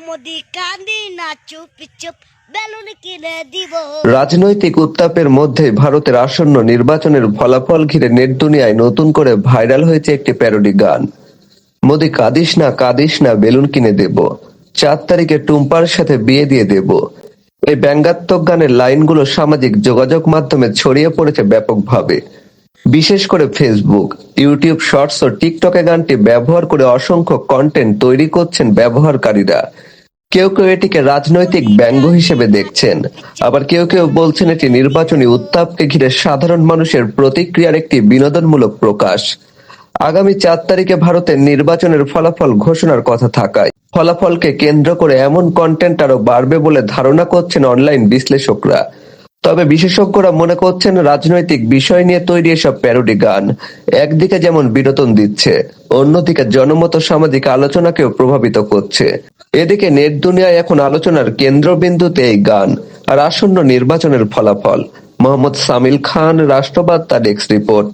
মোদি কান্দি না চুপ চুপ বেলুন কিনে দিব। রাজনৈতিক উত্তাপের মধ্যে ভারতের আসন্ন নির্বাচনের ফলাফল ঘিরে নেট দুনিয়ায় নতুন করে ভাইরাল হয়েছে একটি প্যারোডি গান। মোদি কাঁদিস না বেলুন কিনে দেব, 4 তারিখে টুম্পার সাথে বিয়ে দিয়ে দেব। এই ব্যঙ্গাত্মক গানের লাইনগুলো সামাজিক যোগাযোগ মাধ্যমে ছড়িয়ে পড়েছে ব্যাপকভাবে। বিশেষ করে ফেসবুক, ইউটিউব শর্টস ও টিকটকে গানটি ব্যবহার করে অসংখ্য কন্টেন্ট তৈরি করছেন ব্যবহারকারীরা। কেউ কেউ এটিকে রাজনৈতিক ব্যঙ্গ হিসেবে দেখছেন, আবার কেউ কেউ বলছেন এটি নির্বাচনী উত্তাপকে ঘিরে সাধারণ মানুষের প্রতিক্রিয়ার একটি বিনোদনমূলক প্রকাশ। আগামী 4 তারিখে ভারতের নির্বাচনের ফলাফল ঘোষণার কথা থাকায় ফলাফলকে কেন্দ্র করে এমন কন্টেন্ট আরো বাড়বে বলে ধারণা করছেন অনলাইন বিশ্লেষকরা। তবে বিশেষজ্ঞরা মনে করছেন রাজনৈতিক বিষয় নিয়ে তৈরি এসব প্যারোডি গান একদিকে যেমন বিনোদন দিচ্ছে, অন্যদিকে জনমত সামাজিক আলোচনাকেও প্রভাবিত করছে। এদিকে নেট দুনিয়ায় এখন আলোচনার কেন্দ্রবিন্দুতে এই গান আর আসন্ন নির্বাচনের ফলাফল। মোহাম্মদ সামিল খান, রাষ্ট্রবার্তা ডেস্ক রিপোর্ট।